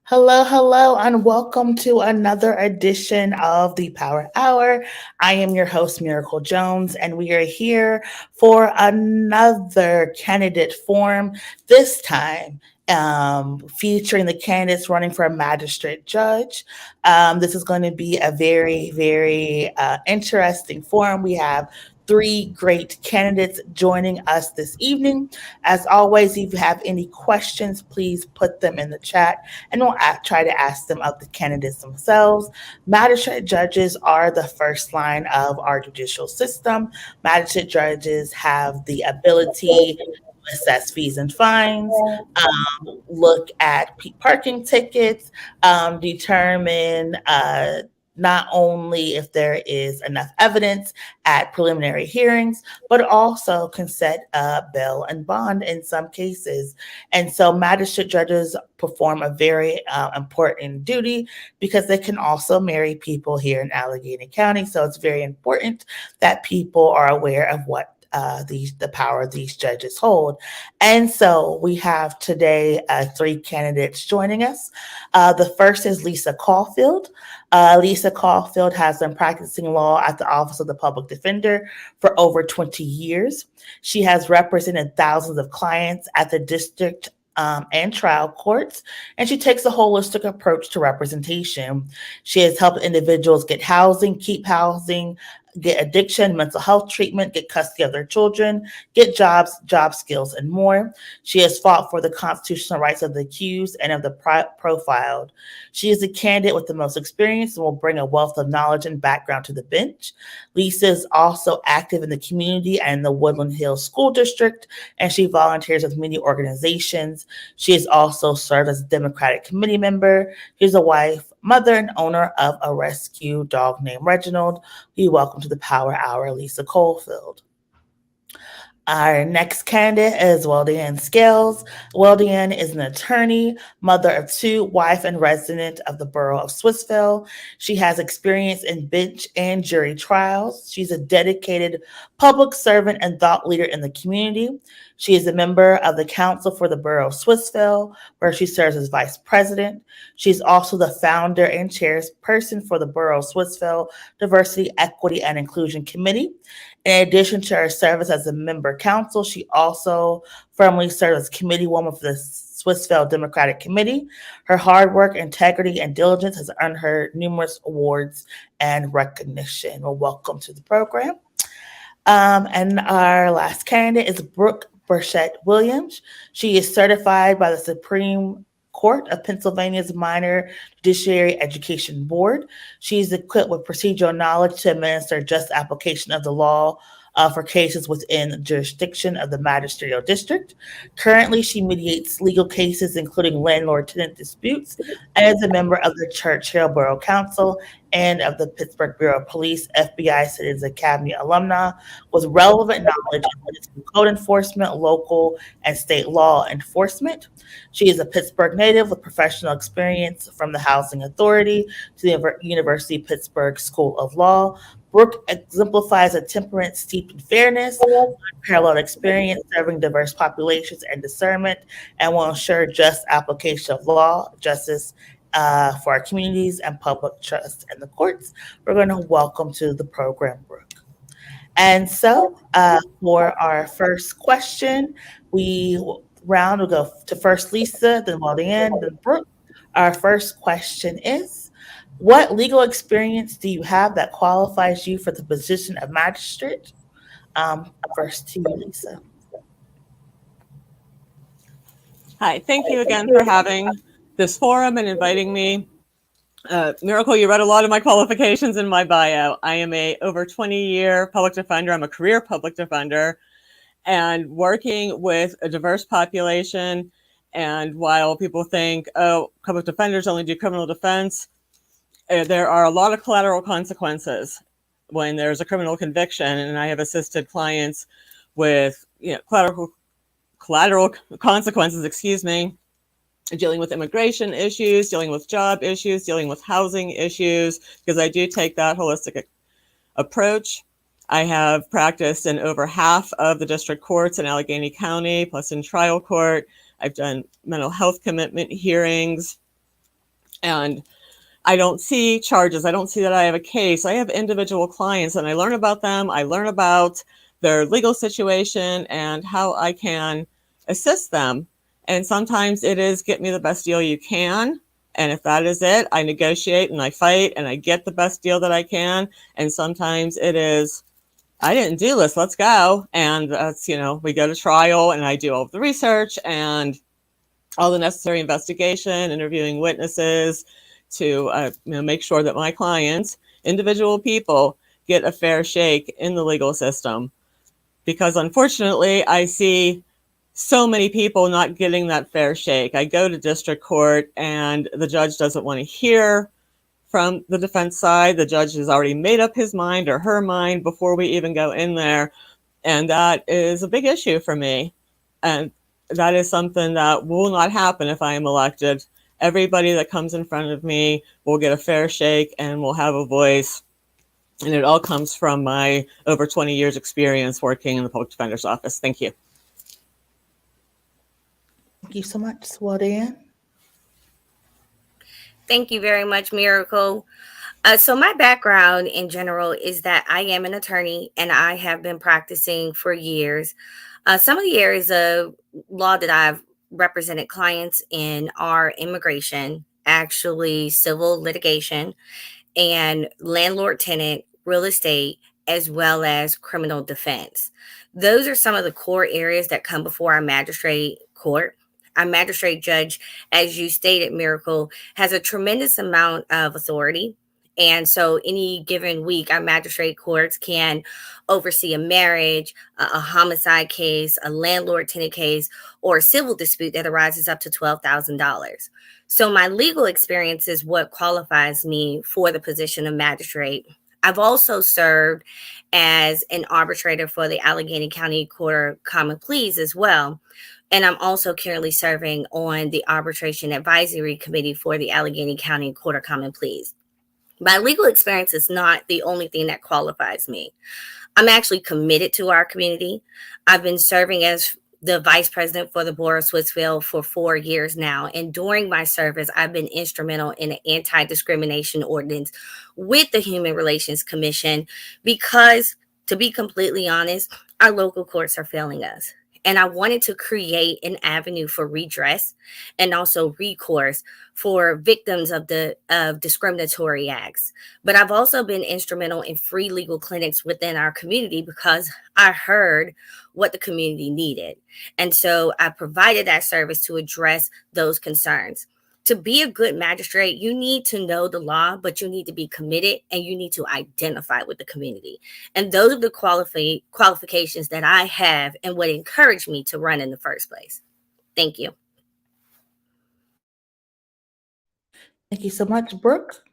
Hello, hello, and welcome to another edition of the Power Hour. I am your host, Miracle Jones, and we are here for another candidate forum, this time featuring the candidates running for a magistrate judge. This is going to be a very interesting forum. We have three great candidates joining us this evening. As always, if you have any questions, please put them in the chat and we'll try to ask them of the candidates themselves. Magistrate judges are the first line of our judicial system. Magistrate judges have the ability to assess fees and fines, look at parking tickets, determine not only if there is enough evidence at preliminary hearings, but also can set bail and bond in some cases. And so magistrate judges perform a very important duty because they can also marry people here in Allegheny County. So it's very important that people are aware of what the power these judges hold. And so we have today three candidates joining us. The first is Lisa Caulfield. Lisa Caulfield has been practicing law at the Office of the Public Defender for over 20 years. She has represented thousands of clients at the district and trial courts, and she takes a holistic approach to representation. She has helped individuals get housing, keep housing, get addiction, mental health treatment, get custody of their children, get jobs, job skills, and more. She has fought for the constitutional rights of the accused and of the profiled. She is a candidate with the most experience and will bring a wealth of knowledge and background to the bench. Lisa is also active in the community and the Woodland Hills School District, and she volunteers with many organizations. She has also served as a Democratic committee member. She's a wife, mother, and owner of a rescue dog named Reginald. We welcome to the Power Hour, Lisa Caulfield. Our next candidate is Weldianne Scales. Weldianne is an attorney, mother of two, wife and resident of the borough of Swissville. She has experience in bench and jury trials. She's a dedicated public servant and thought leader in the community. She is a member of the Council for the Borough of Swissville, where she serves as vice president. She's also the founder and chairperson for the Borough of Swissville Diversity, Equity, and Inclusion Committee. In addition to her service as a member council, she also formerly served as committee woman for the Swissville Democratic Committee. Her hard work, integrity, and diligence has earned her numerous awards and recognition. Well, welcome to the program. And our last candidate is Brooke Burchette Williams. She is certified by the Supreme Court of Pennsylvania's Minor Judiciary Education Board. She is equipped with procedural knowledge to administer just application of the law for cases within the jurisdiction of the Magisterial District. Currently, she mediates legal cases, including landlord-tenant disputes, and is a member of the Churchill Borough Council and of the Pittsburgh Bureau of Police, FBI Citizens Academy alumna, with relevant knowledge in code enforcement, local and state law enforcement. She is a Pittsburgh native with professional experience from the Housing Authority to the University of Pittsburgh School of Law. Brooke exemplifies a temperament steeped in fairness, unparalleled experience serving diverse populations and discernment, and will ensure just application of law, justice for our communities, and public trust in the courts. We're going to welcome to the program, Brooke. And so for our first question, we'll go to first Lisa, then Weldianne, then Brooke. Our first question is, what legal experience do you have that qualifies you for the position of magistrate? First to you, Lisa. Hi, thank you again for having this forum and inviting me. Miracle, you read a lot of my qualifications in my bio. I am a over 20-year public defender. I'm a career public defender, and working with a diverse population. And while people think, oh, public defenders only do criminal defense, there are a lot of collateral consequences when there's a criminal conviction, and I have assisted clients with collateral consequences, dealing with immigration issues, dealing with job issues, dealing with housing issues, because I do take that holistic approach. I have practiced in over half of the district courts in Allegheny County, plus in trial court. I've done mental health commitment hearings, and I don't see charges. I don't see that I have a case. I have individual clients, and I learn about them. I learn about their legal situation and how I can assist them. And sometimes it is get me the best deal you can. And if that is it, I negotiate and I fight and I get the best deal that I can. And sometimes it is, I didn't do this, let's go. And that's, we go to trial and I do all of the research and all the necessary investigation, interviewing witnesses to make sure that my clients, individual people, get a fair shake in the legal system. Because unfortunately, I see so many people not getting that fair shake. I go to district court and the judge doesn't want to hear from the defense side. The judge has already made up his mind or her mind before we even go in there. And that is a big issue for me. And that is something that will not happen if I am elected. Everybody that comes in front of me will get a fair shake and will have a voice. And it all comes from my over 20 years experience working in the public defender's office. Thank you. Thank you so much, Weldianne. Thank you very much, Miracle. So my background in general is that I am an attorney and I have been practicing for years. Some of the areas of law that I've represented clients in are immigration, actually civil litigation, and landlord-tenant, real estate, as well as criminal defense. Those are some of the core areas that come before our magistrate court. Our magistrate judge, as you stated, Miracle, has a tremendous amount of authority. And so any given week, our magistrate courts can oversee a marriage, a homicide case, a landlord-tenant case, or a civil dispute that arises up to $12,000. So my legal experience is what qualifies me for the position of magistrate. I've also served as an arbitrator for the Allegheny County Court of Common Pleas as well. And I'm also currently serving on the Arbitration Advisory Committee for the Allegheny County Court of Common Pleas. My legal experience is not the only thing that qualifies me. I'm actually committed to our community. I've been serving as the vice president for the Borough of Swittsville for 4 years now. And during my service, I've been instrumental in an anti-discrimination ordinance with the Human Relations Commission because, to be completely honest, our local courts are failing us. And I wanted to create an avenue for redress and also recourse for victims of discriminatory acts. But I've also been instrumental in free legal clinics within our community because I heard what the community needed. And so I provided that service to address those concerns. To be a good magistrate, you need to know the law, but you need to be committed and you need to identify with the community. And those are the qualifications that I have and what encouraged me to run in the first place. Thank you. Thank you so much, Brooke.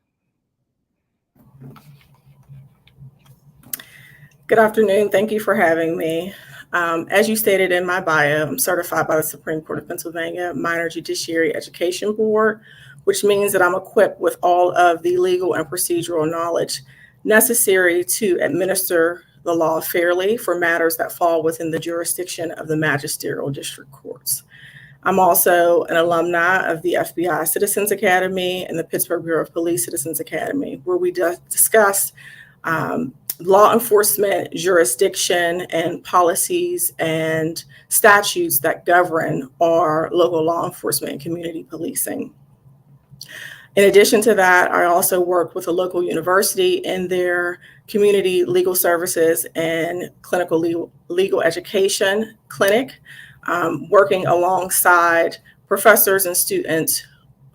Good afternoon. Thank you for having me. As you stated in my bio, I'm certified by the Supreme Court of Pennsylvania Minor Judiciary Education Board, which means that I'm equipped with all of the legal and procedural knowledge necessary to administer the law fairly for matters that fall within the jurisdiction of the magisterial district courts. I'm also an alumni of the FBI Citizens Academy and the Pittsburgh Bureau of Police Citizens Academy, where we discuss law enforcement, jurisdiction, and policies and statutes that govern our local law enforcement and community policing. In addition to that, I also work with a local university in their community legal services and clinical legal education clinic, working alongside professors and students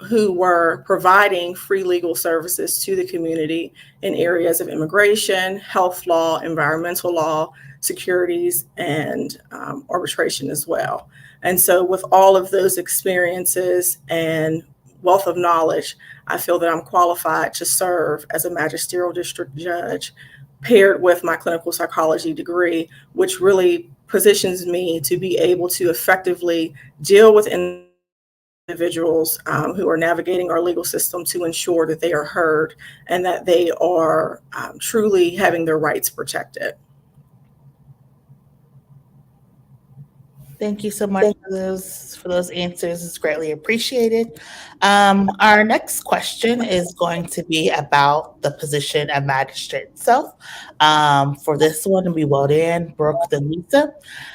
who were providing free legal services to the community in areas of immigration, health law, environmental law, securities, and arbitration as well. And so with all of those experiences and wealth of knowledge, I feel that I'm qualified to serve as a magisterial district judge paired with my clinical psychology degree, which really positions me to be able to effectively deal with individuals who are navigating our legal system to ensure that they are heard and that they are truly having their rights protected. Thank you so much for those answers. It's greatly appreciated. Our next question is going to be about the position of magistrate itself. For this one, it'll be Weldianne, Brooke, then Lisa.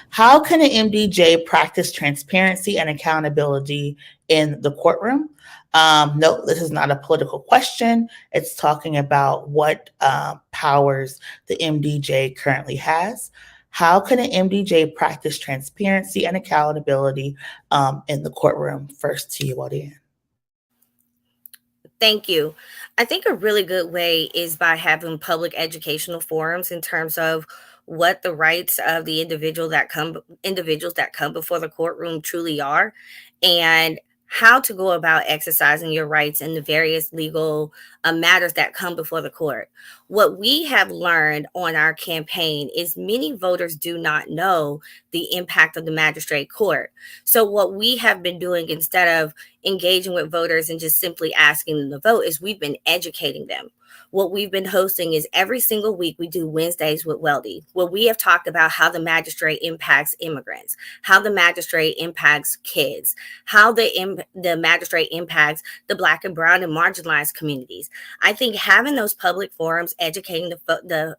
How can an MDJ practice transparency and accountability in the courtroom? Note, this is not a political question. It's talking about what powers the MDJ currently has. How can an MDJ practice transparency and accountability in the courtroom? First to you, Weldianne. Thank you. I think a really good way is by having public educational forums in terms of what the rights of the individuals that come before the courtroom truly are, and how to go about exercising your rights in the various legal matters that come before the court. What we have learned on our campaign is many voters do not know the impact of the magistrate court. So what we have been doing, instead of engaging with voters and just simply asking them to vote, is we've been educating them. What we've been hosting is every single week we do Wednesdays with Weldy, where we have talked about how the magistrate impacts immigrants, how the magistrate impacts kids, how the magistrate impacts the Black and brown and marginalized communities. I think having those public forums, educating the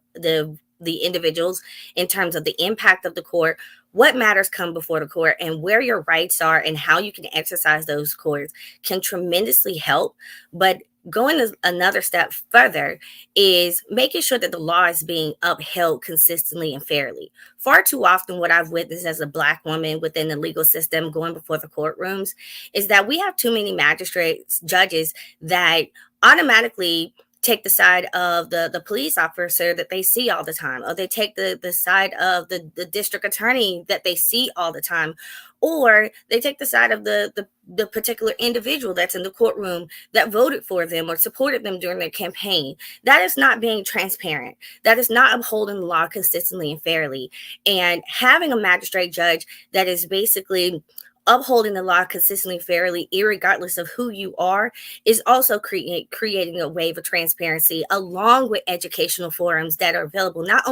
individuals in terms of the impact of the court, what matters come before the court, and where your rights are and how you can exercise those courts can tremendously help. But going another step further is making sure that the law is being upheld consistently and fairly. Far too often, what I've witnessed as a Black woman within the legal system going before the courtrooms is that we have too many magistrates, judges that automatically take the side of the police officer that they see all the time, or they take the side of the district attorney that they see all the time, or they take the side of the particular individual that's in the courtroom that voted for them or supported them during their campaign. That is not being transparent. That is not upholding the law consistently and fairly. And having a magistrate judge that is basically upholding the law consistently, fairly, irregardless of who you are, is also creating a wave of transparency, along with educational forums that are available not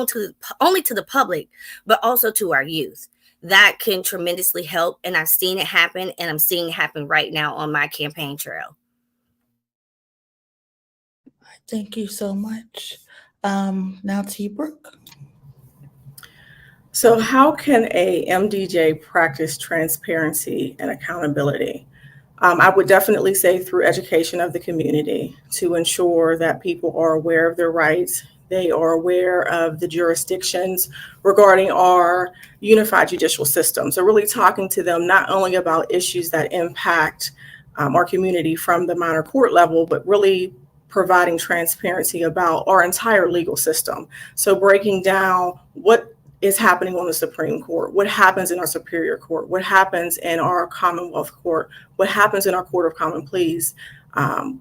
only to the public, but also to our youth. That can tremendously help. And I've seen it happen, and I'm seeing it happen right now on my campaign trail. Thank you so much. Now to you, Brooke. So how can a MDJ practice transparency and accountability? I would definitely say through education of the community, to ensure that people are aware of their rights. They are aware of the jurisdictions regarding our unified judicial system. So really talking to them not only about issues that impact our community from the minor court level, but really providing transparency about our entire legal system. So breaking down what is happening on the Supreme Court, what happens in our Superior Court, what happens in our Commonwealth Court, what happens in our Court of Common Pleas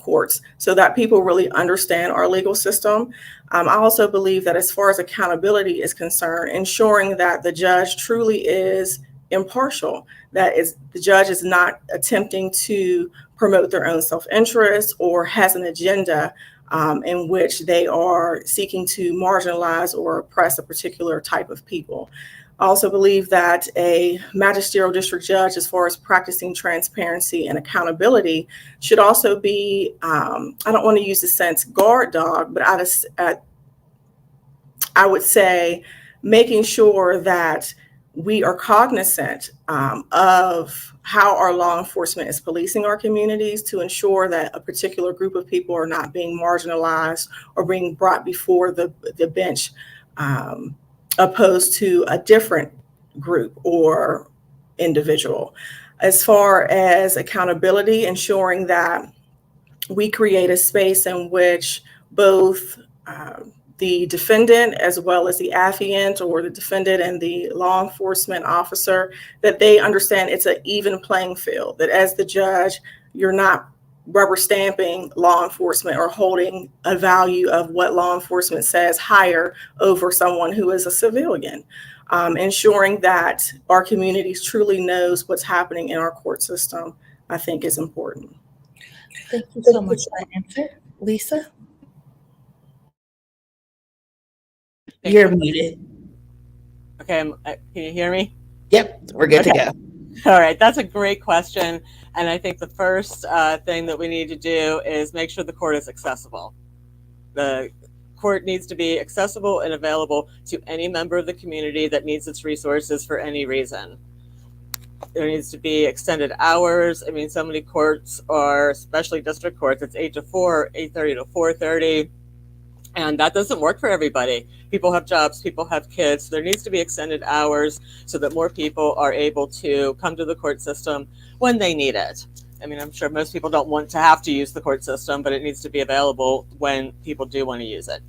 courts, so that people really understand our legal system. I also believe that as far as accountability is concerned, ensuring that the judge truly is impartial, that is, the judge is not attempting to promote their own self-interest or has an agenda in which they are seeking to marginalize or oppress a particular type of people. I also believe that a magisterial district judge, as far as practicing transparency and accountability, should also be, I don't want to use the sense guard dog, but I would say making sure that we are cognizant of how our law enforcement is policing our communities to ensure that a particular group of people are not being marginalized or being brought before the bench, opposed to a different group or individual. As far as accountability, ensuring that we create a space in which both the defendant as well as the affiant, or the defendant and the law enforcement officer, that they understand it's an even playing field, that as the judge, you're not rubber stamping law enforcement or holding a value of what law enforcement says higher over someone who is a civilian. Ensuring that our communities truly knows what's happening in our court system, I think, is important. Thank you so much for that answer. Lisa? You're muted. Okay, can you hear me? Yep, we're good to go. All right, that's a great question. And I think the first thing that we need to do is make sure the court is accessible. The court needs to be accessible and available to any member of the community that needs its resources for any reason. There needs to be extended hours. I mean, so many courts are, especially district courts, it's 8 to 4, 8:30 to 4:30. And that doesn't work for everybody. People have jobs, people have kids. There needs to be extended hours so that more people are able to come to the court system when they need it. I mean, I'm sure most people don't want to have to use the court system, but it needs to be available when people do want to use it.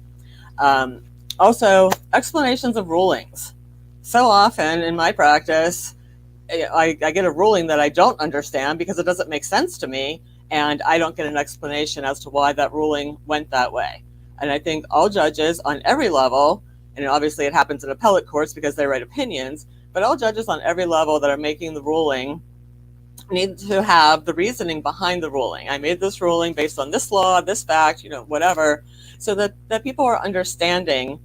Also, explanations of rulings. So often in my practice, I get a ruling that I don't understand because it doesn't make sense to me, and I don't get an explanation as to why that ruling went that way. And I think all judges on every level, and obviously it happens in appellate courts because they write opinions, but all judges on every level that are making the ruling need to have the reasoning behind the ruling. I made this ruling based on this law, this fact, whatever, so that people are understanding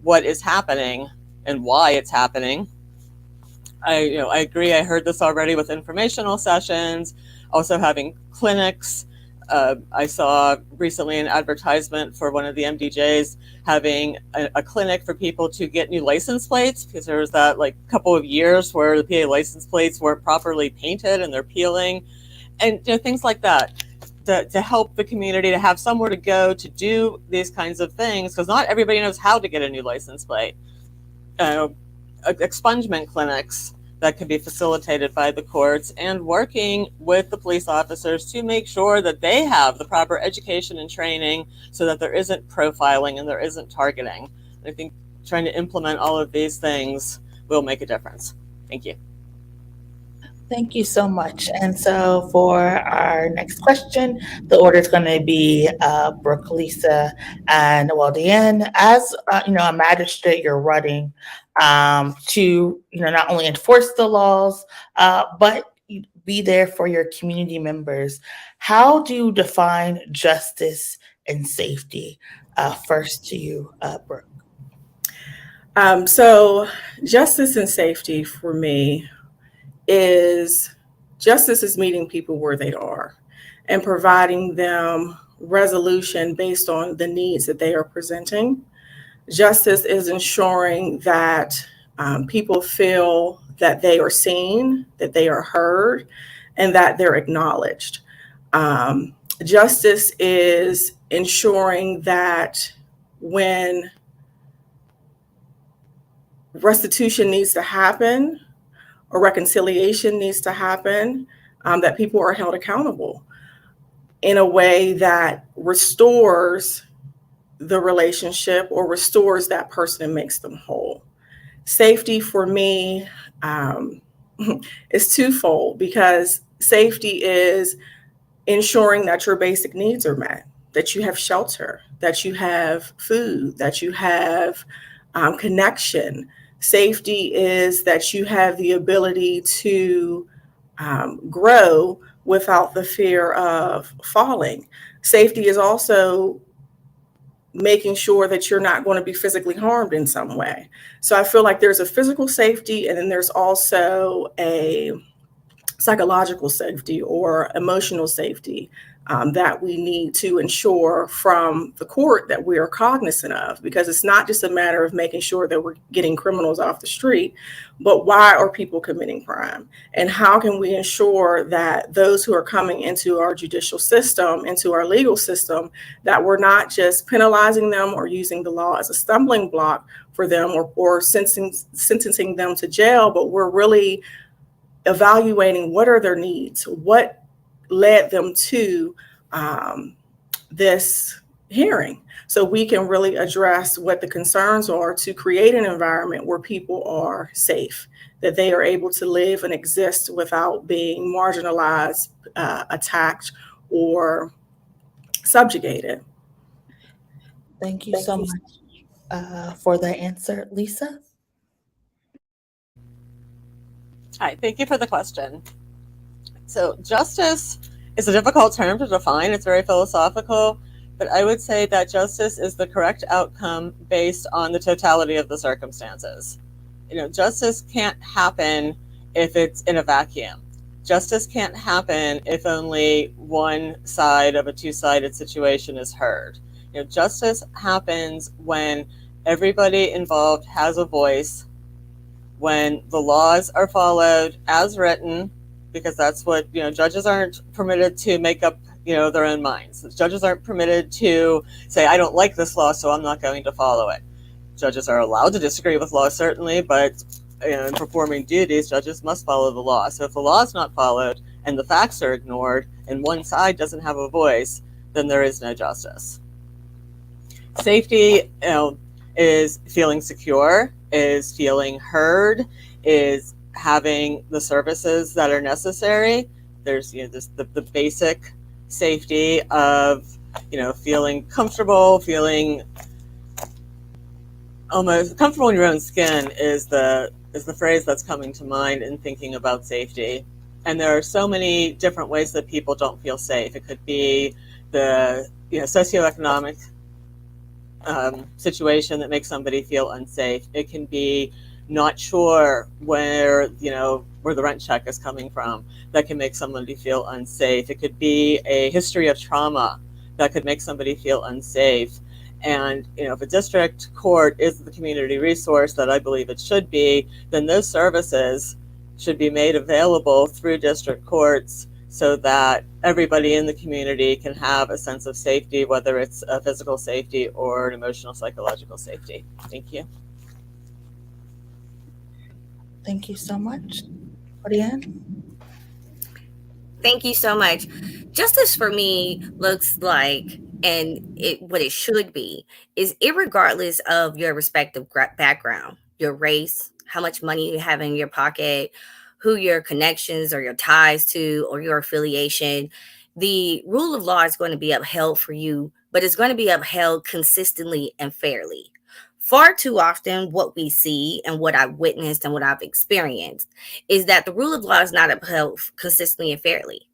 what is happening and why it's happening. I agree. I heard this already with informational sessions, also having clinics. I saw recently an advertisement for one of the MDJs having a clinic for people to get new license plates, because there was that couple of years where the PA license plates weren't properly painted and they're peeling, and things like that to help the community to have somewhere to go to do these kinds of things, because not everybody knows how to get a new license plate. Expungement clinics that can be facilitated by the courts, and working with the police officers to make sure that they have the proper education and training so that there isn't profiling and there isn't targeting. And I think trying to implement all of these things will make a difference. Thank you. Thank you so much. And so for our next question, the order is going to be Brooke, Lisa, and Weldianne. As a magistrate, you're running to not only enforce the laws, but be there for your community members. How do you define justice and safety? First to you, Brooke. So justice and safety for me is meeting people where they are and providing them resolution based on the needs that they are presenting. Justice is ensuring that people feel that they are seen, that they are heard, and that they're acknowledged. Justice is ensuring that when restitution needs to happen or reconciliation needs to happen, that people are held accountable in a way that restores the relationship or restores that person and makes them whole. Safety for me is twofold, because safety is ensuring that your basic needs are met, that you have shelter, that you have food, that you have connection. Safety is that you have the ability to grow without the fear of falling. Safety is also making sure that you're not going to be physically harmed in some way. So I feel like there's a physical safety, and then there's also a psychological safety or emotional safety that we need to ensure from the court that we are cognizant of, because it's not just a matter of making sure that we're getting criminals off the street, but why are people committing crime? And how can we ensure that those who are coming into our judicial system, into our legal system, that we're not just penalizing them or using the law as a stumbling block for them or sentencing them to jail, but we're really evaluating what are their needs, what led them to this hearing, so we can really address what the concerns are to create an environment where people are safe, that they are able to live and exist without being marginalized, attacked, or subjugated. Thank you so much for that answer, Lisa. Hi, thank you for the question. So justice is a difficult term to define. It's very philosophical, but I would say that justice is the correct outcome based on the totality of the circumstances. Justice can't happen if it's in a vacuum. Justice can't happen if only one side of a two-sided situation is heard. Justice happens when everybody involved has a voice, when the laws are followed as written, because that's what, judges aren't permitted to make up, their own minds. Judges aren't permitted to say, I don't like this law, so I'm not going to follow it. Judges are allowed to disagree with law, certainly, but in performing duties, judges must follow the law. So if the law is not followed and the facts are ignored and one side doesn't have a voice, then there is no justice. Safety, is feeling secure, is feeling heard, is having the services that are necessary. There's the basic safety of feeling comfortable, feeling almost comfortable in your own skin is the phrase that's coming to mind in thinking about safety. And there are so many different ways that people don't feel safe. It could be the socioeconomic situation that makes somebody feel unsafe. It can be not sure where the rent check is coming from. That can make somebody feel unsafe. It could be a history of trauma that could make somebody feel unsafe. And if a district court is the community resource that I believe it should be, then those services should be made available through district courts so that everybody in the community can have a sense of safety, whether it's a physical safety or an emotional, psychological safety. Thank you. Thank you so much. Weldianne? Thank you so much. Justice for me looks like, and what it should be, is irregardless of your respective background, your race, how much money you have in your pocket, who your connections or your ties to, or your affiliation, the rule of law is going to be upheld for you, but it's going to be upheld consistently and fairly. Far too often, what we see and what I've witnessed and what I've experienced is that the rule of law is not upheld consistently and fairly.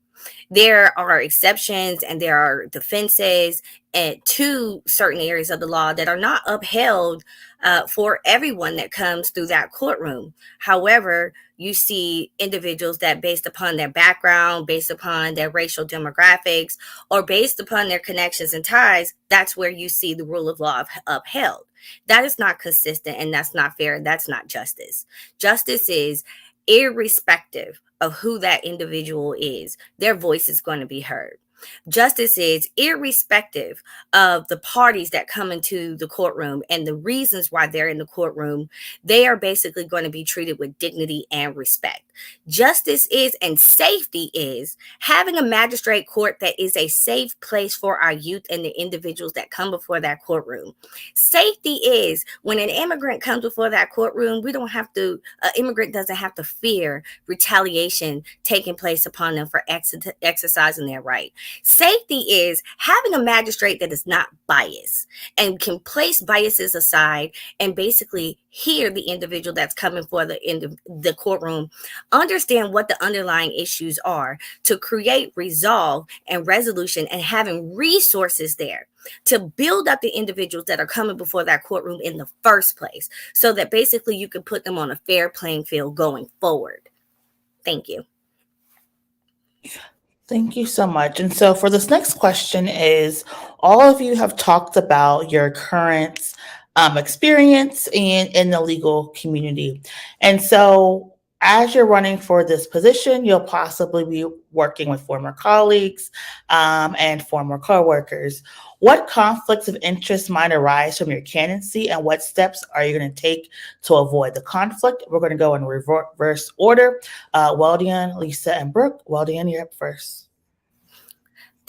There are exceptions and there are defenses to certain areas of the law that are not upheld for everyone that comes through that courtroom. However, you see individuals that, based upon their background, based upon their racial demographics, or based upon their connections and ties, that's where you see the rule of law upheld. That is not consistent, and that's not fair, and that's not justice. Justice is irrespective of who that individual is, their voice is going to be heard. Justice is irrespective of the parties that come into the courtroom and the reasons why they're in the courtroom. They are basically going to be treated with dignity and respect. Justice is, and safety is, having a magistrate court that is a safe place for our youth and the individuals that come before that courtroom. Safety is when an immigrant comes before that courtroom, an immigrant doesn't have to fear retaliation taking place upon them for exercising their right. Safety is having a magistrate that is not biased and can place biases aside and basically hear the individual that's coming for the courtroom, understand what the underlying issues are, to create resolve and resolution, and having resources there to build up the individuals that are coming before that courtroom in the first place, so that basically you can put them on a fair playing field going forward. Thank you. Thank you so much. And so for this next question is, all of you have talked about your current experience in the legal community. And so as you're running for this position, you'll possibly be working with former colleagues and former coworkers. What conflicts of interest might arise from your candidacy, and what steps are you going to take to avoid the conflict? We're going to go in reverse order. Weldianne, Lisa, and Brooke. Weldianne, you're up first.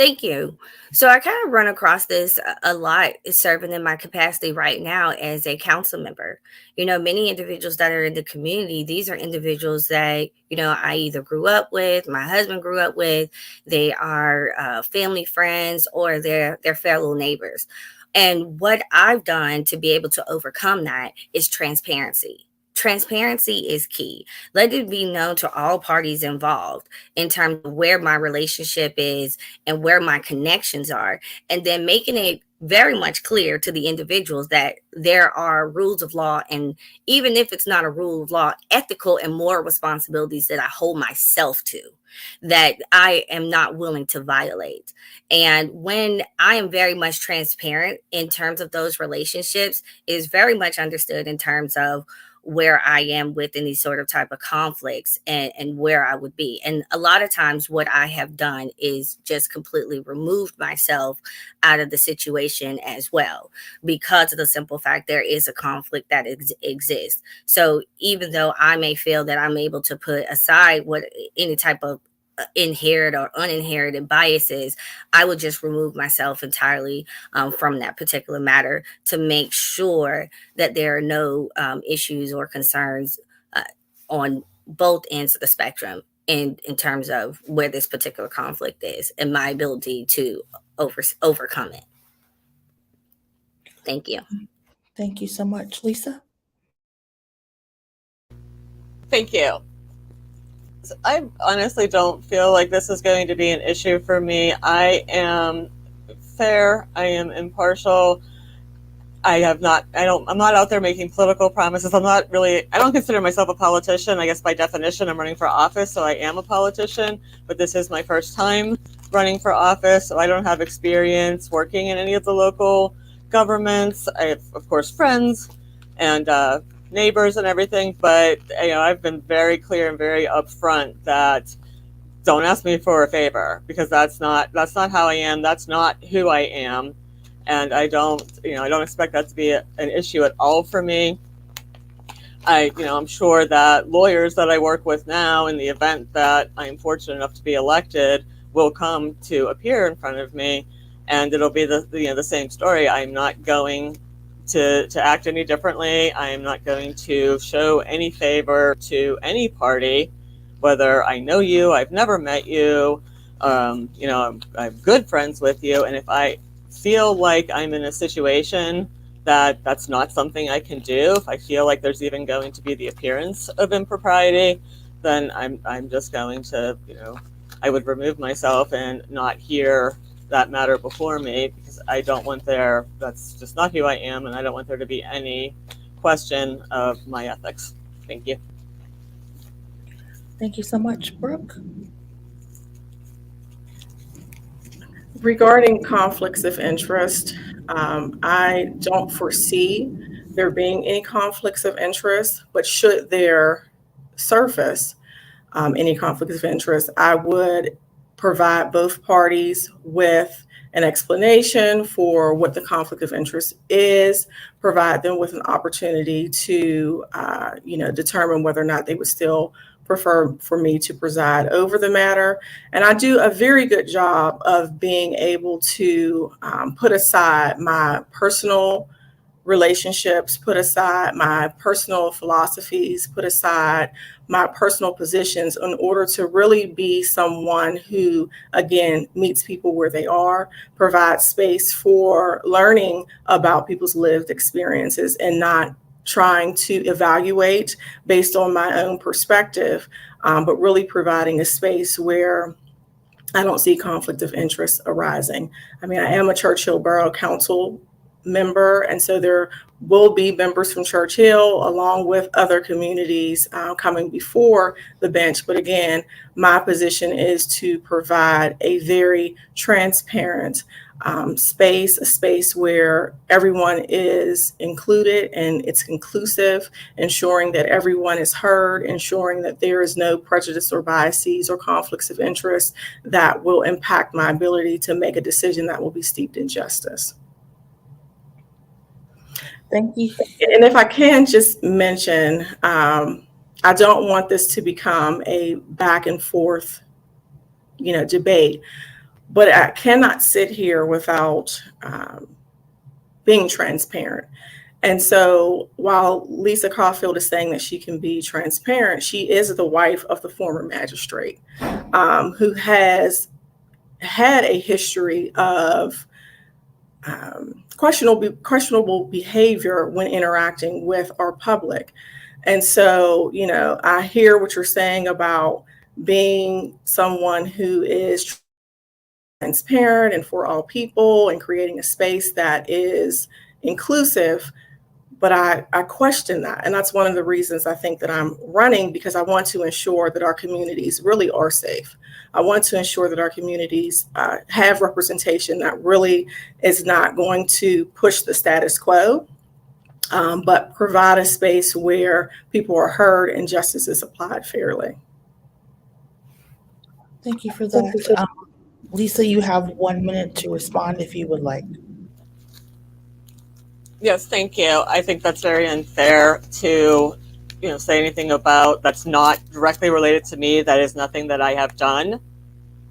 Thank you. So I kind of run across this a lot, serving in my capacity right now as a council member. Many individuals that are in the community, these are individuals that, I either grew up with, my husband grew up with, they are family friends, or they're fellow neighbors. And what I've done to be able to overcome that is transparency. Transparency is key. Let it be known to all parties involved in terms of where my relationship is and where my connections are, and then making it very much clear to the individuals that there are rules of law, and even if it's not a rule of law, ethical and moral responsibilities that I hold myself to, that I am not willing to violate. And when I am very much transparent in terms of those relationships, it is very much understood in terms of where I am with any sort of type of conflicts, and where I would be. And a lot of times what I have done is just completely removed myself out of the situation as well, because of the simple fact there is a conflict that exists. So even though I may feel that I'm able to put aside what any type of inherited or uninherited biases, I would just remove myself entirely from that particular matter to make sure that there are no issues or concerns on both ends of the spectrum in terms of where this particular conflict is and my ability to overcome it. Thank you. Thank you so much. Lisa? Thank you. I honestly don't feel like this is going to be an issue for me. I am fair. I am impartial. I'm not out there making political promises. I don't consider myself a politician. I guess by definition, I'm running for office, so I am a politician, but this is my first time running for office, so I don't have experience working in any of the local governments. I have, of course, friends and neighbors and everything, but I've been very clear and very upfront that don't ask me for a favor, because that's not how I am. That's not who I am, and I don't expect that to be an issue at all for me. I'm sure that lawyers that I work with now, in the event that I'm fortunate enough to be elected, will come to appear in front of me, and it'll be the same story. I'm not going to act any differently. I am not going to show any favor to any party, whether I know you, I've never met you, I'm good friends with you, and if I feel like I'm in a situation that's not something I can do, if I feel like there's even going to be the appearance of impropriety, then I'm just going to, I would remove myself and not hear that matter before me, because I don't want that's just not who I am, and I don't want there to be any question of my ethics. Thank you. Thank you so much. Brooke? Regarding conflicts of interest, I don't foresee there being any conflicts of interest, but should there surface any conflicts of interest, I would provide both parties with an explanation for what the conflict of interest is, provide them with an opportunity to, determine whether or not they would still prefer for me to preside over the matter. And I do a very good job of being able to put aside my personal relationships, put aside my personal philosophies, put aside my personal positions in order to really be someone who, again, meets people where they are, provides space for learning about people's lived experiences and not trying to evaluate based on my own perspective, but really providing a space where I don't see conflict of interest arising. I mean, I am a Churchill Borough Council member, and so there will be members from Churchill along with other communities coming before the bench. But again, my position is to provide a very transparent space, a space where everyone is included and it's inclusive, ensuring that everyone is heard, ensuring that there is no prejudice or biases or conflicts of interest that will impact my ability to make a decision that will be steeped in justice. Thank you. And if I can just mention, I don't want this to become a back and forth, debate. but I cannot sit here without being transparent. And so while Lisa Caulfield is saying that she can be transparent, she is the wife of the former magistrate who has had a history of questionable behavior when interacting with our public. And so, you know, I hear what you're saying about being someone who is transparent and for all people and creating a space that is inclusive. But I question that. And that's one of the reasons I think that I'm running, because I want to ensure that our communities really are safe. I want to ensure that our communities have representation that really is not going to push the status quo, but provide a space where people are heard and justice is applied fairly. Thank you for that. Lisa, you have 1 minute to respond if you would like. Yes, thank you. I think that's very unfair to, say anything about that's not directly related to me. That is nothing that I have done.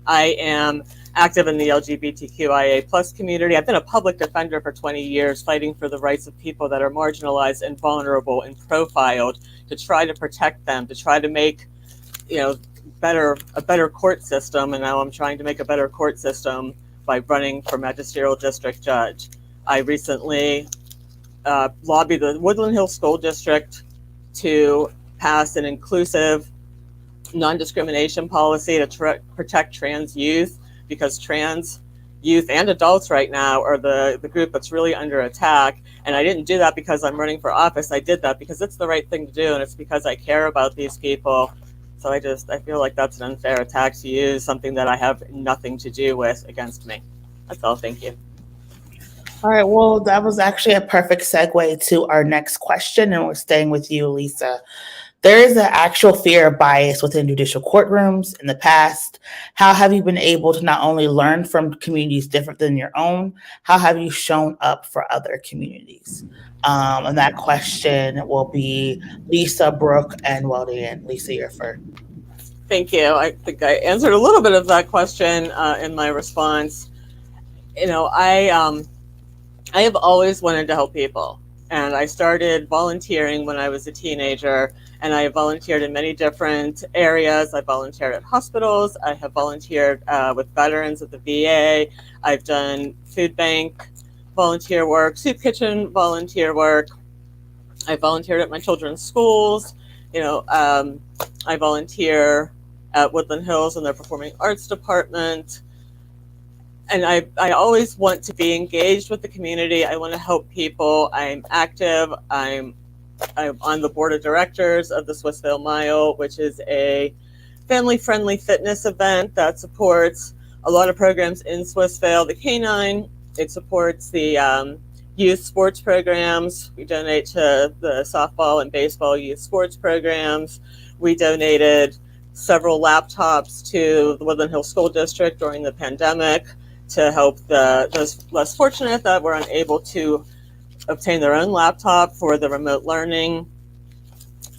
I am active in the LGBTQIA plus community. I've been a public defender for 20 years, fighting for the rights of people that are marginalized and vulnerable and profiled, to try to protect them, to try to make, a better court system. And now I'm trying to make a better court system by running for magisterial district judge. I recently lobbied the Woodland Hills School District to pass an inclusive non-discrimination policy to protect trans youth, because trans youth and adults right now are the group that's really under attack. And I didn't do that because I'm running for office. I did that because it's the right thing to do, and it's because I care about these people. So I feel like that's an unfair attack to use something that I have nothing to do with against me. That's all. Thank you. All right, well, that was actually a perfect segue to our next question, and we're staying with you, Lisa. There is an actual fear of bias within judicial courtrooms in the past. How have you been able to not only learn from communities different than your own, how have you shown up for other communities? And that question will be Lisa, Brooke, and Weldianne. Lisa, you're first. Thank you. I think I answered a little bit of that question in my response. I have always wanted to help people, and I started volunteering when I was a teenager, and I have volunteered in many different areas. I volunteered at hospitals. I have volunteered with veterans at the VA. I've done food bank volunteer work, soup kitchen volunteer work. I volunteered at my children's schools. I volunteer at Woodland Hills in their performing arts department. And I always want to be engaged with the community. I want to help people. I'm active. I'm on the board of directors of the Swissvale Mile, which is a family-friendly fitness event that supports a lot of programs in Swissvale. The K9, it supports the youth sports programs. We donate to the softball and baseball youth sports programs. We donated several laptops to the Woodland Hills School District during the pandemic to help those less fortunate that were unable to obtain their own laptop for the remote learning.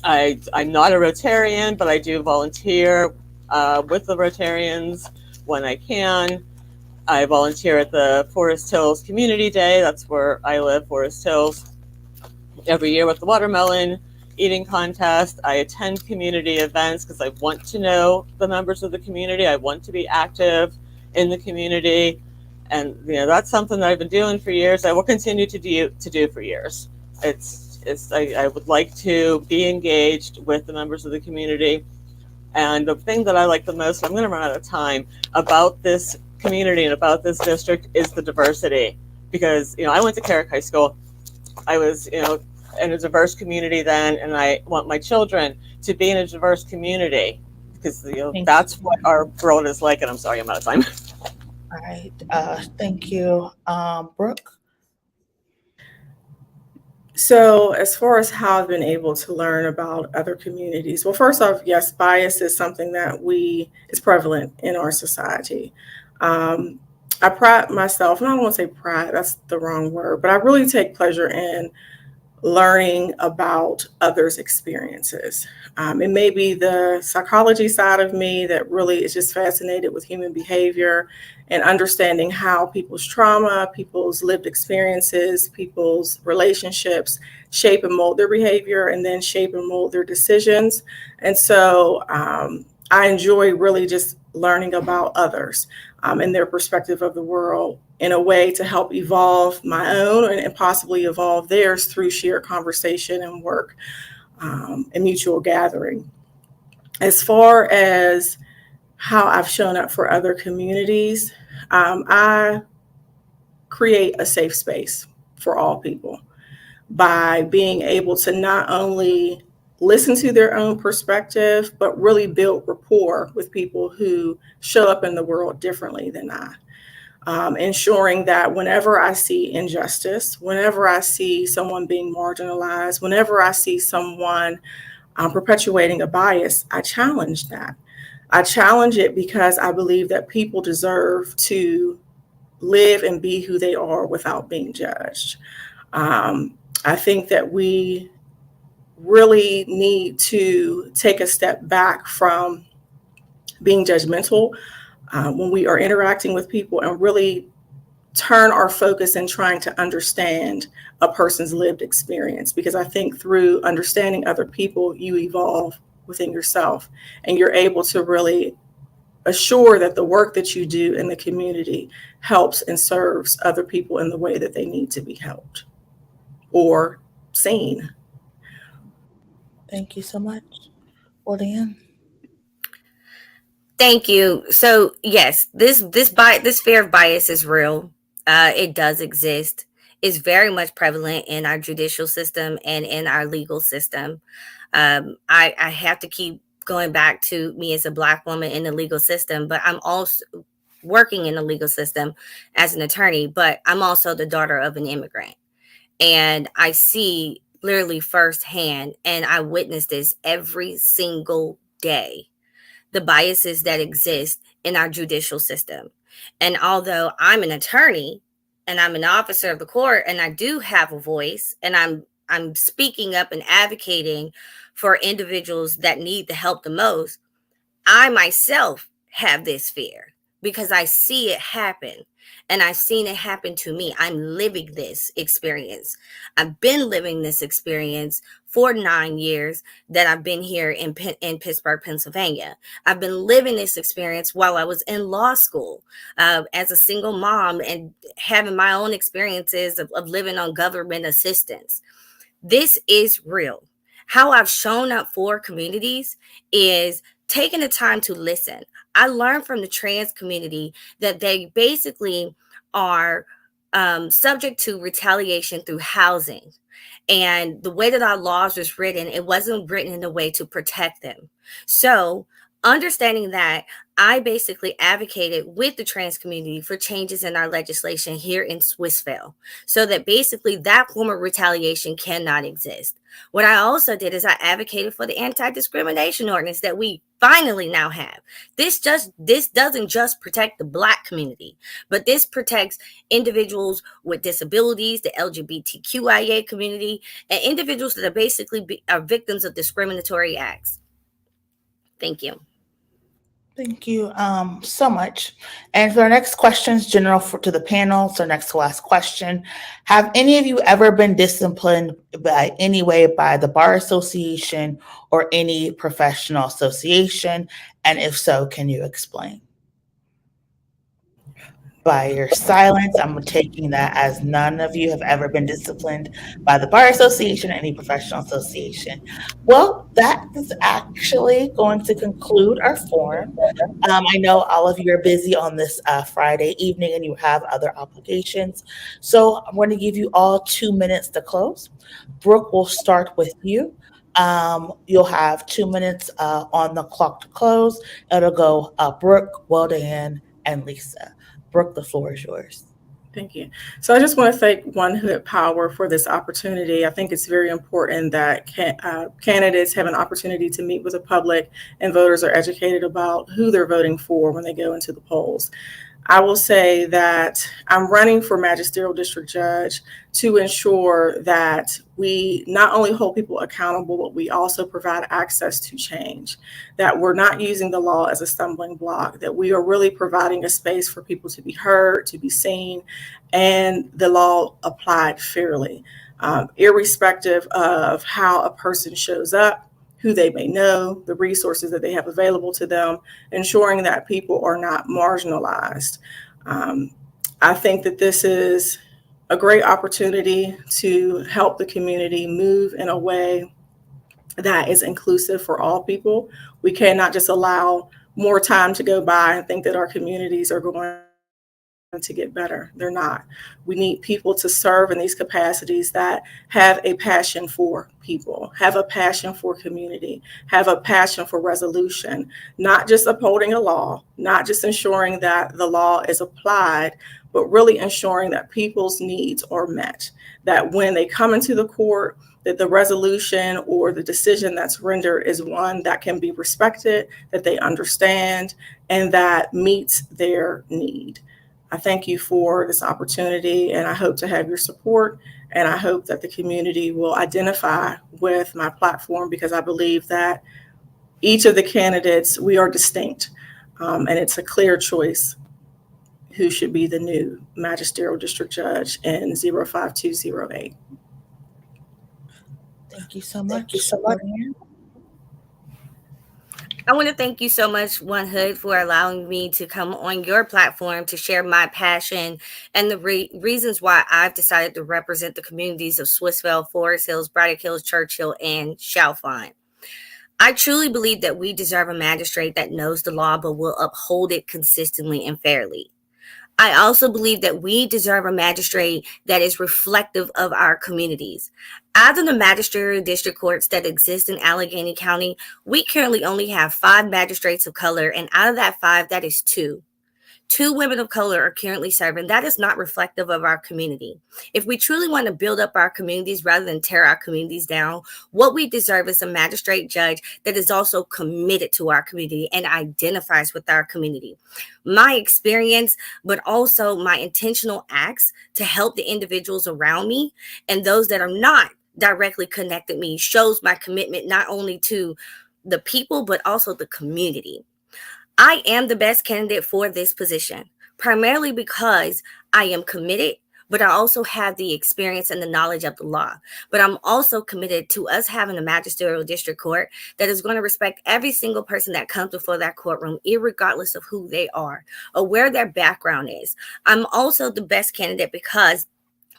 I'm not a Rotarian, but I do volunteer with the Rotarians when I can. I volunteer at the Forest Hills Community Day. That's where I live, Forest Hills, every year with the watermelon eating contest. I attend community events because I want to know the members of the community. I want to be active in the community, and that's something that I've been doing for years. I will continue to do for years. I would like to be engaged with the members of the community, and the thing that I like the most, I'm going to run out of time, about this community and about this district is the diversity. Because I went to Carrick High School. I was in a diverse community then, and I want my children to be in a diverse community, because that's what our world is like. And I'm sorry, I'm out of time. All right. Thank you. Brooke? So as far as how I've been able to learn about other communities, well, first off, yes, bias is something that is prevalent in our society. I pride myself, and I don't want to say pride, that's the wrong word, but I really take pleasure in learning about others' experiences. It may be the psychology side of me that really is just fascinated with human behavior and understanding how people's trauma, people's lived experiences, people's relationships shape and mold their behavior and then shape and mold their decisions. And so I enjoy really just learning about others and their perspective of the world in a way to help evolve my own and possibly evolve theirs through shared conversation and work and mutual gathering. As far as how I've shown up for other communities, I create a safe space for all people by being able to not only listen to their own perspective, but really build rapport with people who show up in the world differently than I. Ensuring that whenever I see injustice, whenever I see someone being marginalized, whenever I see someone perpetuating a bias, I challenge that. I challenge it because I believe that people deserve to live and be who they are without being judged. I think that we really need to take a step back from being judgmental when we are interacting with people and really turn our focus in trying to understand a person's lived experience. Because I think through understanding other people, you evolve within yourself and you're able to really assure that the work that you do in the community helps and serves other people in the way that they need to be helped or seen. Thank you so much. Weldianne? Thank you. So yes, this fear of bias is real. It does exist. It's very much prevalent in our judicial system and in our legal system. I have to keep going back to me as a Black woman in the legal system, but I'm also working in the legal system as an attorney, but I'm also the daughter of an immigrant. And I see literally firsthand, and I witness this every single day, the biases that exist in our judicial system. And although I'm an attorney and I'm an officer of the court and I do have a voice and I'm speaking up and advocating for individuals that need the help the most, I myself have this fear because I see it happen and I've seen it happen to me. I'm living this experience. I've been living this experience for 9 years that I've been here in Pittsburgh, Pennsylvania. I've been living this experience while I was in law school as a single mom and having my own experiences of living on government assistance. This is real. How I've shown up for communities is taking the time to listen. I learned from the trans community that they basically are subject to retaliation through housing. And the way that our laws was written, it wasn't written in a way to protect them. So understanding that, I basically advocated with the trans community for changes in our legislation here in Swissvale so that basically that form of retaliation cannot exist. What I also did is I advocated for the anti-discrimination ordinance that we finally now have. This doesn't just protect the Black community, but this protects individuals with disabilities, the LGBTQIA community, and individuals that are basically are victims of discriminatory acts. Thank you. Thank you so much. And for our next questions, general to the panel, so next to last question. Have any of you ever been disciplined by any way by the Bar Association or any professional association? And if so, can you explain? By your silence, I'm taking that as none of you have ever been disciplined by the Bar Association or any professional association. Well, that is actually going to conclude our forum. I know all of you are busy on this Friday evening and you have other obligations. So I'm going to give you all 2 minutes to close. Brooke, will start with you. You'll have 2 minutes on the clock to close. It'll go Brooke, Weldianne, and Lisa. Brooke, the floor is yours. Thank you. So I just want to thank One Hood Power for this opportunity. I think it's very important that candidates have an opportunity to meet with the public and voters are educated about who they're voting for when they go into the polls. I will say that I'm running for magisterial district judge to ensure that we not only hold people accountable, but we also provide access to change, that we're not using the law as a stumbling block, that we are really providing a space for people to be heard, to be seen, and the law applied fairly, irrespective of how a person shows up, who they may know, the resources that they have available to them, ensuring that people are not marginalized. I think that this is a great opportunity to help the community move in a way that is inclusive for all people. We cannot just allow more time to go by and think that our communities are going to get better. They're not. We need people to serve in these capacities that have a passion for people, have a passion for community, have a passion for resolution, not just upholding a law, not just ensuring that the law is applied, but really ensuring that people's needs are met, that when they come into the court, that the resolution or the decision that's rendered is one that can be respected, that they understand, and that meets their need. I thank you for this opportunity, and I hope to have your support, and I hope that the community will identify with my platform, because I believe that each of the candidates, we are distinct, and it's a clear choice who should be the new magisterial district judge in 05208. Thank you so much. I want to thank you so much, One Hood, for allowing me to come on your platform to share my passion and the reasons why I've decided to represent the communities of Swissvale, Forest Hills, Braddock Hills, Churchill, and Chalfont. I truly believe that we deserve a magistrate that knows the law but will uphold it consistently and fairly. I also believe that we deserve a magistrate that is reflective of our communities. Out of the magisterial district courts that exist in Allegheny County, we currently only have 5 magistrates of color, and out of that 5, that is 2. 2 women of color are currently serving. That is not reflective of our community. If we truly want to build up our communities rather than tear our communities down, what we deserve is a magistrate judge that is also committed to our community and identifies with our community. My experience, but also my intentional acts to help the individuals around me and those that are not directly connected me shows my commitment not only to the people, but also the community. I am the best candidate for this position, primarily because I am committed, but I also have the experience and the knowledge of the law. But I'm also committed to us having a magisterial district court that is going to respect every single person that comes before that courtroom, irregardless of who they are or where their background is. I'm also the best candidate because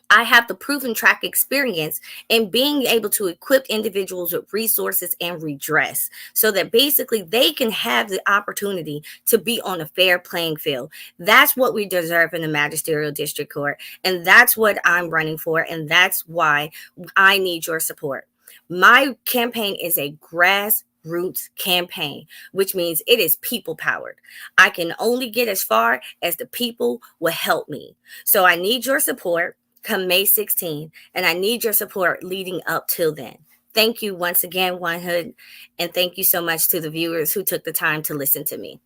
I have the proven track experience in being able to equip individuals with resources and redress so that basically they can have the opportunity to be on a fair playing field. That's what we deserve in the magisterial district court. And that's what I'm running for. And that's why I need your support. My campaign is a grassroots campaign, which means it is people powered. I can only get as far as the people will help me. So I need your support come May 16, and I need your support leading up till then. Thank you once again, One Hood, and thank you so much to the viewers who took the time to listen to me.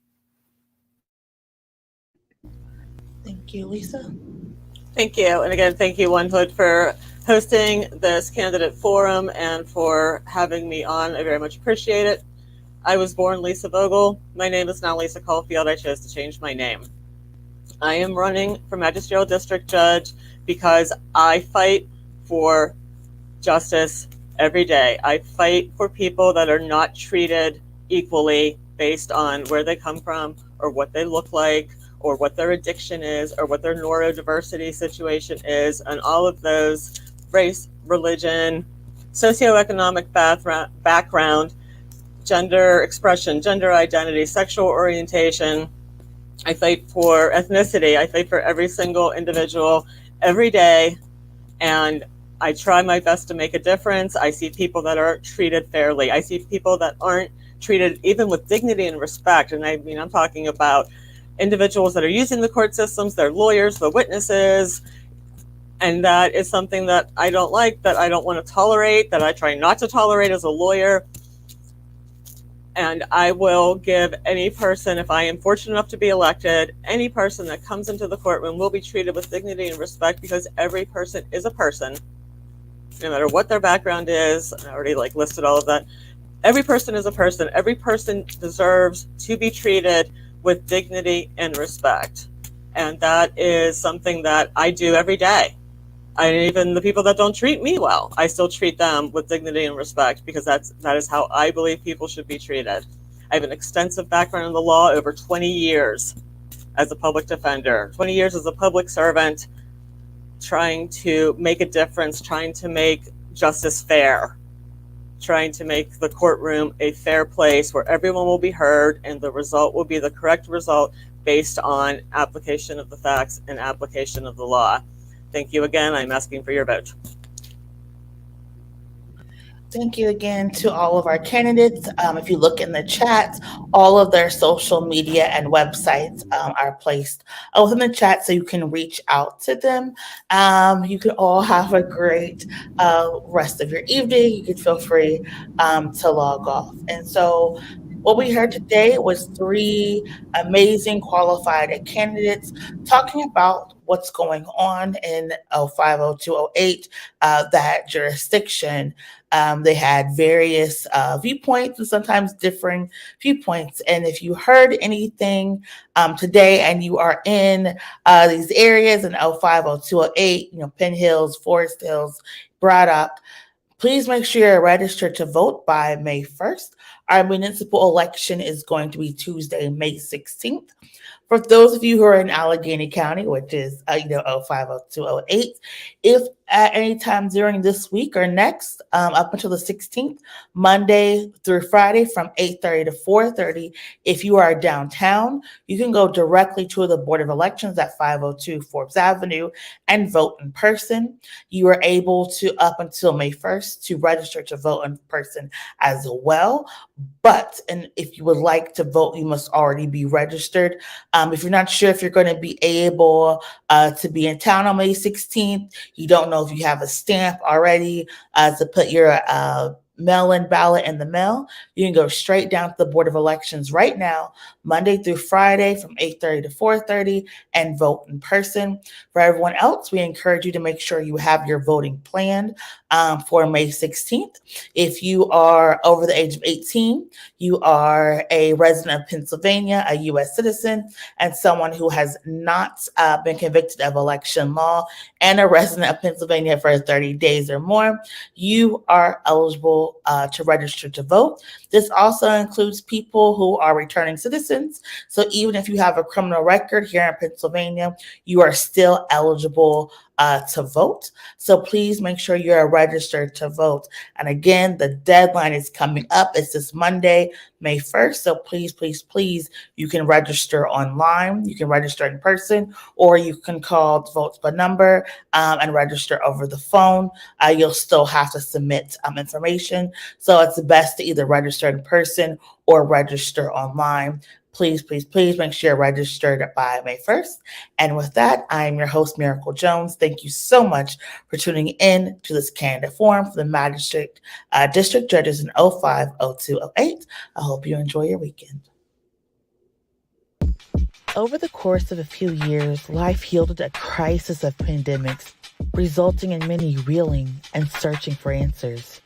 Thank you, Lisa. Thank you. And again, thank you, One Hood, for hosting this candidate forum and for having me on. I very much appreciate it. I was born Lisa Vogel. My name is now Lisa Caulfield. I chose to change my name. I am running for magisterial district judge because I fight for justice every day. I fight for people that are not treated equally based on where they come from or what they look like or what their addiction is or what their neurodiversity situation is, and all of those race, religion, socioeconomic background, gender expression, gender identity, sexual orientation. I fight for ethnicity. I fight for every single individual every day, and I try my best to make a difference. I see people that aren't treated fairly. I see people that aren't treated even with dignity and respect. And I mean, I'm talking about individuals that are using the court systems, their lawyers, the witnesses, and that is something that I don't like, that I don't want to tolerate, that I try not to tolerate as a lawyer. And I will give any person, if I am fortunate enough to be elected, any person that comes into the courtroom will be treated with dignity and respect, because every person is a person, no matter what their background is. I already listed all of that. Every person is a person. Every person deserves to be treated with dignity and respect. And that is something that I do every day. And even the people that don't treat me well, I still treat them with dignity and respect, because that is how I believe people should be treated. I have an extensive background in the law, over 20 years as a public defender, 20 years as a public servant, trying to make a difference, trying to make justice fair, trying to make the courtroom a fair place where everyone will be heard and the result will be the correct result based on application of the facts and application of the law. Thank you again. I'm asking for your vote. Thank you again to all of our candidates. If you look in the chat, all of their social media and websites are placed within the chat, so you can reach out to them. You can all have a great rest of your evening. You can feel free to log off. And so what we heard today was 3 amazing qualified candidates talking about what's going on in 050208, that jurisdiction. They had various viewpoints and sometimes differing viewpoints. And if you heard anything today and you are in these areas in 050208, Penn Hills, Forrest Hills, Braddock, please make sure you're registered to vote by May 1st. Our municipal election is going to be Tuesday, May 16th. For those of you who are in Allegheny County, which is 050208, if at any time during this week or next, up until the 16th, Monday through Friday from 8:30 to 4:30, if you are downtown, you can go directly to the Board of Elections at 502 Forbes Avenue and vote in person. You are able to, up until May 1st, to register to vote in person as well. But, and if you would like to vote, you must already be registered. If you're not sure if you're going to be able to be in town on May 16th, you don't know if you have a stamp already to put your mail-in ballot in the mail, you can go straight down to the Board of Elections right now, Monday through Friday from 8:30 to 4:30, and vote in person. For everyone else, we encourage you to make sure you have your voting planned for May 16th. If you are over the age of 18, you are a resident of Pennsylvania, a U.S. citizen, and someone who has not been convicted of election law, and a resident of Pennsylvania for 30 days or more, you are eligible to register to vote. This also includes people who are returning citizens. So even if you have a criminal record here in Pennsylvania, you are still eligible to vote. So please make sure you're registered to vote. And again, the deadline is coming up. It's this Monday, May 1st. So please, please, please, you can register online, you can register in person, or you can call the Votes by Number and register over the phone. You'll still have to submit information. So it's best to either register in person or register online. Please, please, please make sure you're registered by May 1st. And with that, I'm your host, Miracle Jones. Thank you so much for tuning in to this candidate forum for the Magistrate District Judges in 050208. I hope you enjoy your weekend. Over the course of a few years, life yielded a crisis of pandemics, resulting in many reeling and searching for answers.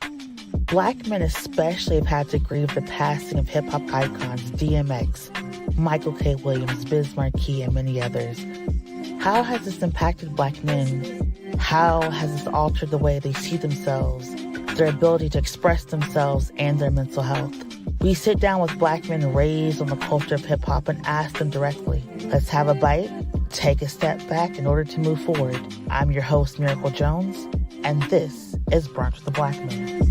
Black men especially have had to grieve the passing of hip-hop icons DMX, Michael K. Williams, Biz Markie, and many others. How has this impacted Black men? How has this altered the way they see themselves, their ability to express themselves, and their mental health? We sit down with Black men raised on the culture of hip-hop and ask them directly. Let's have a bite, take a step back in order to move forward. I'm your host, Miracle Jones, and this is Brunch with the Black Man.